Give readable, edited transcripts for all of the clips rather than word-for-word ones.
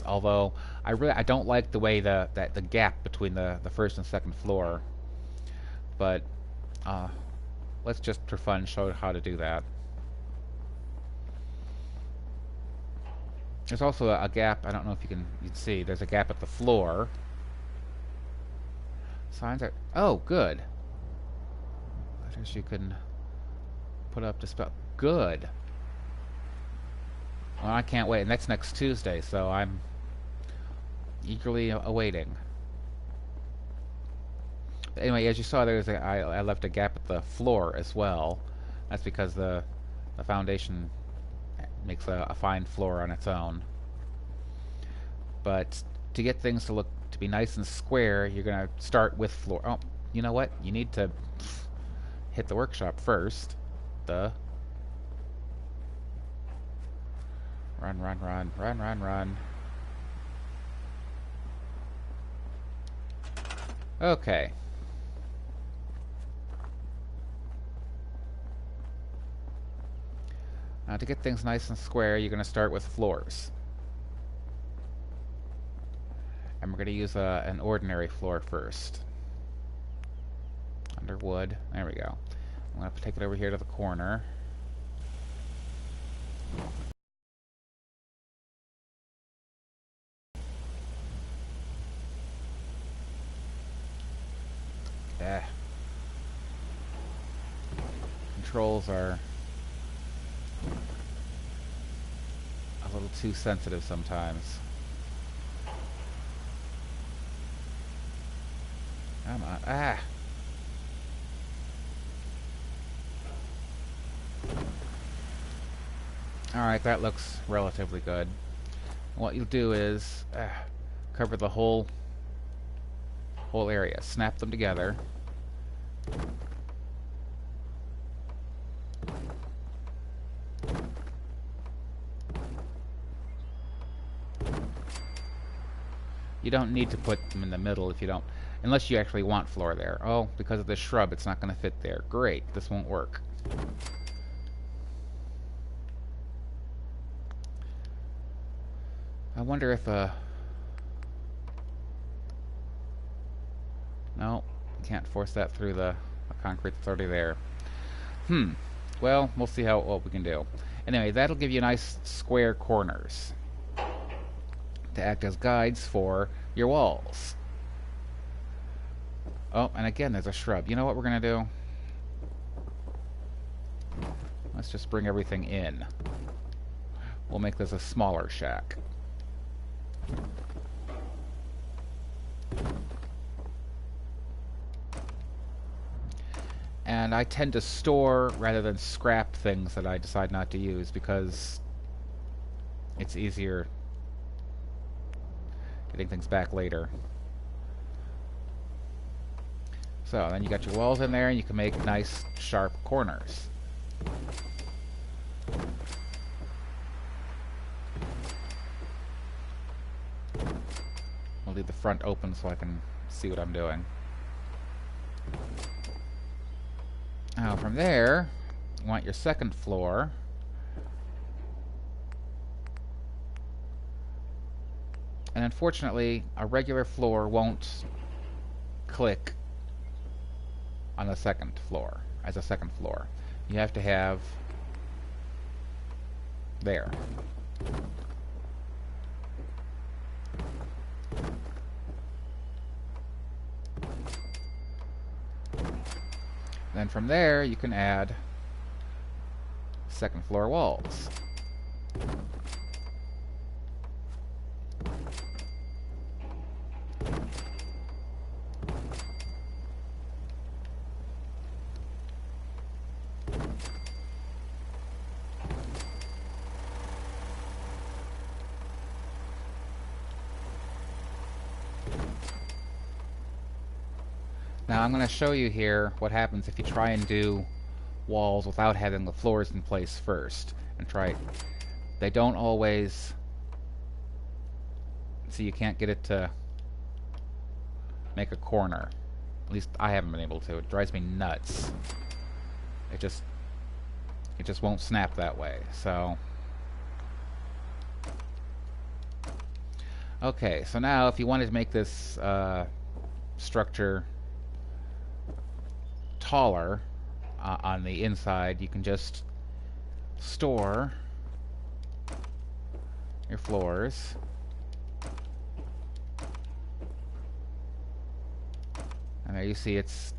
Although I don't like the way the gap between the first and second floor. But uh, let's just for fun show how to do that. There's also a gap. I don't know if you'd see. There's a gap at the floor. Signs are... Oh, good. Letters you can put up to spell. Good. Well, I can't wait. And that's next Tuesday, so I'm eagerly awaiting. But anyway, as you saw, I left a gap at the floor as well. That's because the foundation makes a fine floor on its own. But to get things to be nice and square, you're going to start with floor. Oh, you know what? You need to hit the workshop first. Run, run, run, run, run, run. Okay. Now to get things nice and square, you're going to start with floors. And we're going to use an ordinary floor first. Under wood. There we go. I'm going to take it over here to the corner. Controls are a little too sensitive sometimes. Come on. Ah! Alright, that looks relatively good. What you'll do is cover the whole area. Snap them together. You don't need to put them in the middle if you don't, unless you actually want floor there. Oh, because of this shrub, it's not going to fit there. Great, this won't work. I wonder if no, can't force that through the concrete that's already there. Well, we'll see what we can do. Anyway, that'll give you nice square corners to act as guides for your walls. Oh, and again, there's a shrub. You know what we're going to do? Let's just bring everything in. We'll make this a smaller shack. And I tend to store rather than scrap things that I decide not to use because it's easier getting things back later. So then you got your walls in there and you can make nice sharp corners. I'll leave the front open so I can see what I'm doing. Now from there, you want your second floor. And unfortunately, a regular floor won't click on the second floor, as a second floor. You have to have there. Then from there, you can add second floor walls. Now I'm going to show you here what happens if you try and do walls without having the floors in place first. And try it. They don't always... See, you can't get it to make a corner. At least I haven't been able to. It drives me nuts. It just won't snap that way. So Okay, so now if you wanted to make this structure taller on the inside, you can just store your floors. And there you see it's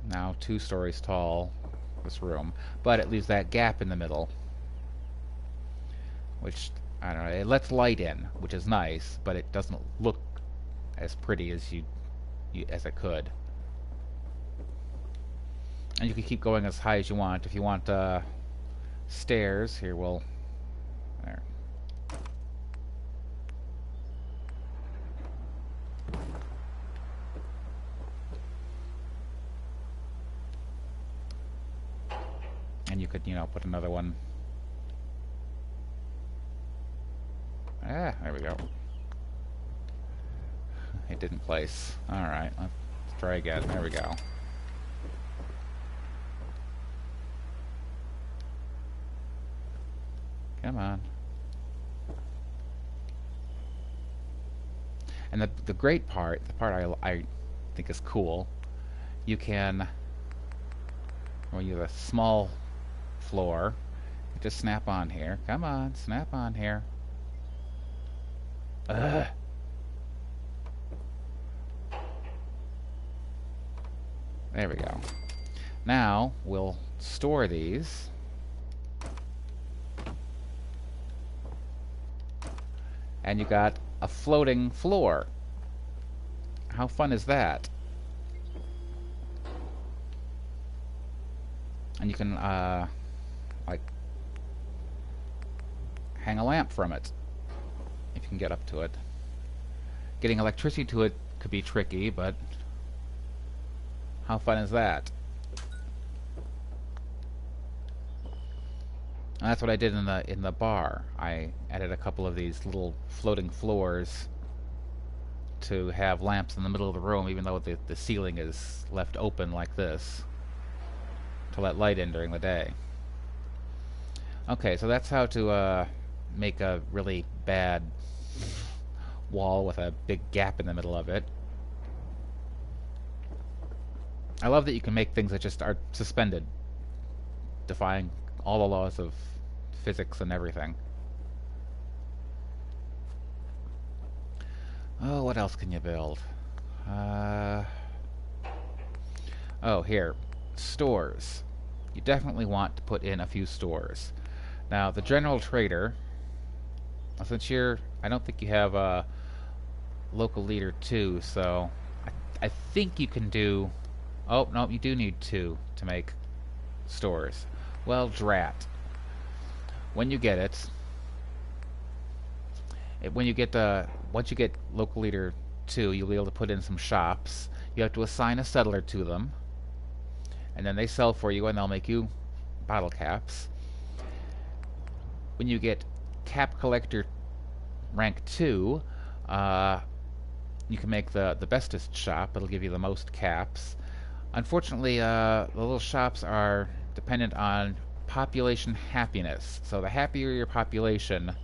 now 2 stories tall, this room. But it leaves that gap in the middle, which, I don't know, it lets light in, which is nice, but it doesn't look as pretty as as it could. And you can keep going as high as you want. If you want stairs, here we'll... There. And you could, put another one. Ah, there we go. It didn't place. Alright, let's try again. There we go. Come on. And the great part, the part I think is cool, you can, when you have a small floor, you just snap on here. Come on, snap on here. Ugh. There we go. Now we'll store these. And you got a floating floor. How fun is that? And you can like hang a lamp from it if you can get up to it. Getting electricity to it could be tricky, but how fun is that? And that's what I did in the bar. I added a couple of these little floating floors to have lamps in the middle of the room, even though the ceiling is left open like this, to let light in during the day. Okay, so that's how to make a really bad wall with a big gap in the middle of it. I love that you can make things that just are suspended, defying all the laws of physics and everything. Oh, what else can you build? Oh, here. Stores. You definitely want to put in a few stores. Now, the general trader, since I don't think you have a local leader 2, so I think you can do... Oh, no, you do need 2 to make stores. Well, drat. When you get it, once you get local leader 2, you'll be able to put in some shops. You have to assign a settler to them, and then they sell for you, and they'll make you bottle caps. When you get cap collector rank 2, you can make the bestest shop. It'll give you the most caps. Unfortunately, the little shops are dependent on population happiness. So the happier your population,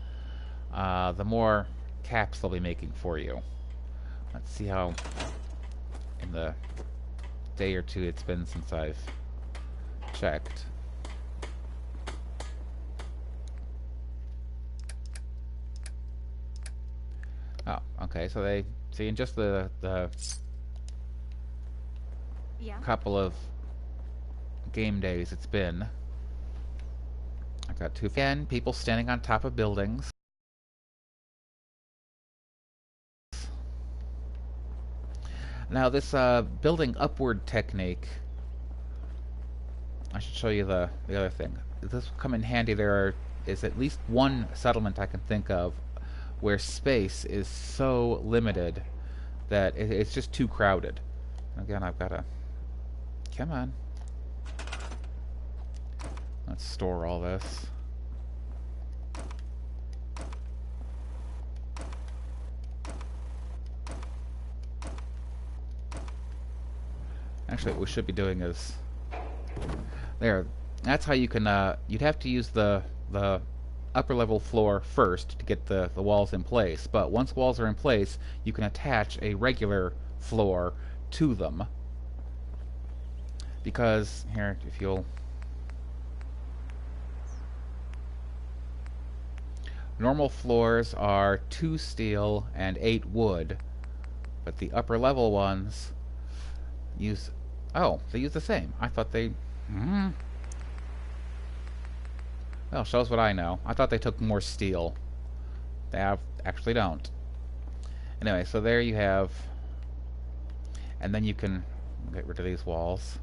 the more caps they'll be making for you. Let's see how in the day or two it's been since I've checked. Oh, okay, so they see in just the couple of game days it's been, I've got 2 again, people standing on top of buildings. Now this building upward technique, I should show you the other thing. This will come in handy. There is at least one settlement I can think of where space is so limited that it's just too crowded. Again, I've got to... Come on. Let's store all this. Actually, what we should be doing is... There. That's how you can... you'd have to use the upper level floor first to get the walls in place. But once walls are in place, you can attach a regular floor to them. Because, here, if you'll... Normal floors are 2 steel and 8 wood, but the upper level ones use... Oh, they use the same. I thought they... Well, shows what I know. I thought they took more steel. They actually don't. Anyway, so there you have... And then you can get rid of these walls.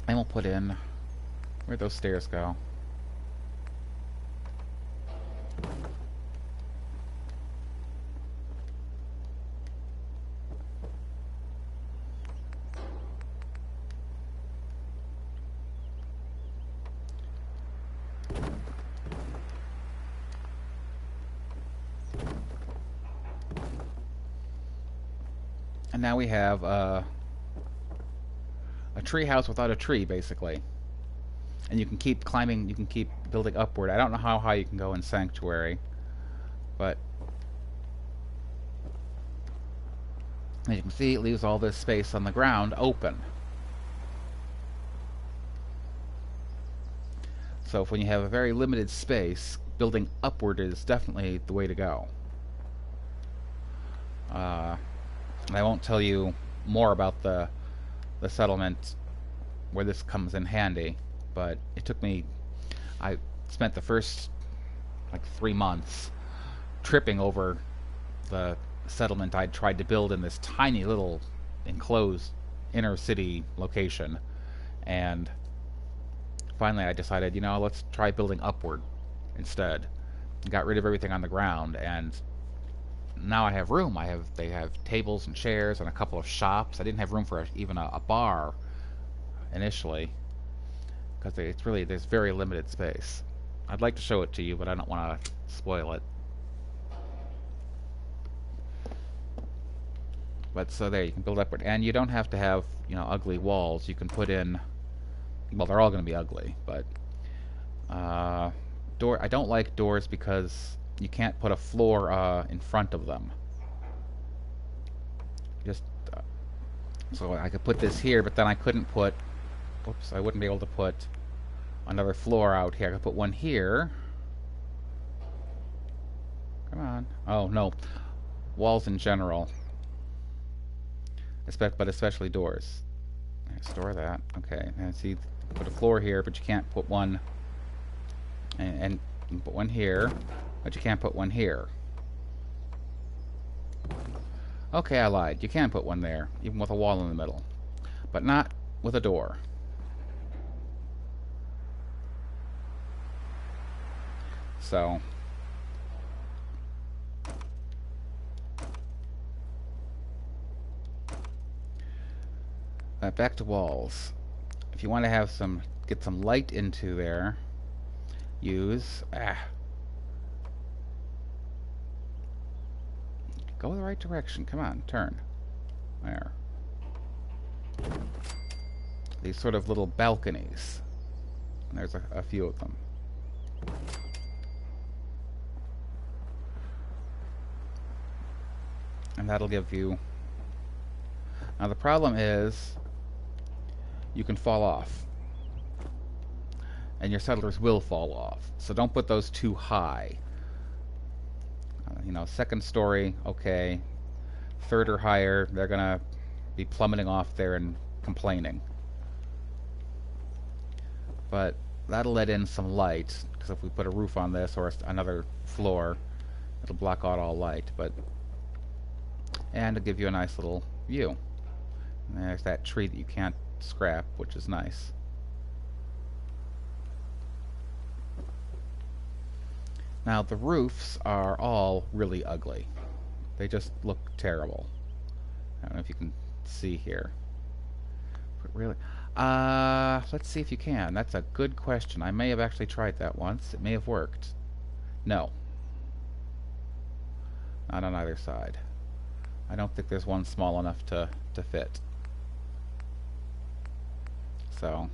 And we'll put in... Where'd those stairs go? And now we have a tree house without a tree, basically. And you can keep climbing, you can keep building upward. I don't know how high you can go in Sanctuary, but as you can see, it leaves all this space on the ground open. So when you have a very limited space, building upward is definitely the way to go. I won't tell you more about the settlement where this comes in handy, but it took me... I spent the first, like, 3 months tripping over the settlement I'd tried to build in this tiny little enclosed inner city location, and finally I decided, you know, let's try building upward instead. Got rid of everything on the ground, and now I have room. They have tables and chairs and a couple of shops. I didn't have room for even a bar initially, because it's really, there's very limited space. I'd like to show it to you, but I don't want to spoil it. But so there, you can build upward, and you don't have to have, you know, ugly walls. You can put in, well, they're all going to be ugly, but I don't like doors because you can't put a floor in front of them. Just so I could put this here, but then I couldn't put... Whoops, I wouldn't be able to put another floor out here. I could put one here. Come on. Oh, no. Walls in general. But especially doors. Store that. Okay. And see, put a floor here, but you can't put one... And you can put one here, but you can't put one here. Okay, I lied. You can put one there, even with a wall in the middle. But not with a door. So... back to walls. If you want to have some... get some light into there, use... Go the right direction. Come on, turn. There. These sort of little balconies. And there's a few of them. And that'll give you... Now the problem is you can fall off. And your settlers will fall off. So don't put those too high. You know, second story, okay. Third or higher, they're gonna be plummeting off there and complaining. But that'll let in some light, because if we put a roof on this or another floor, it'll block out all light. But and it'll give you a nice little view. And there's that tree that you can't scrap, which is nice. Now the roofs are all really ugly. They just look terrible. I don't know if you can see here. But really, let's see if you can. That's a good question. I may have actually tried that once. It may have worked. No. Not on either side. I don't think there's one small enough to fit. So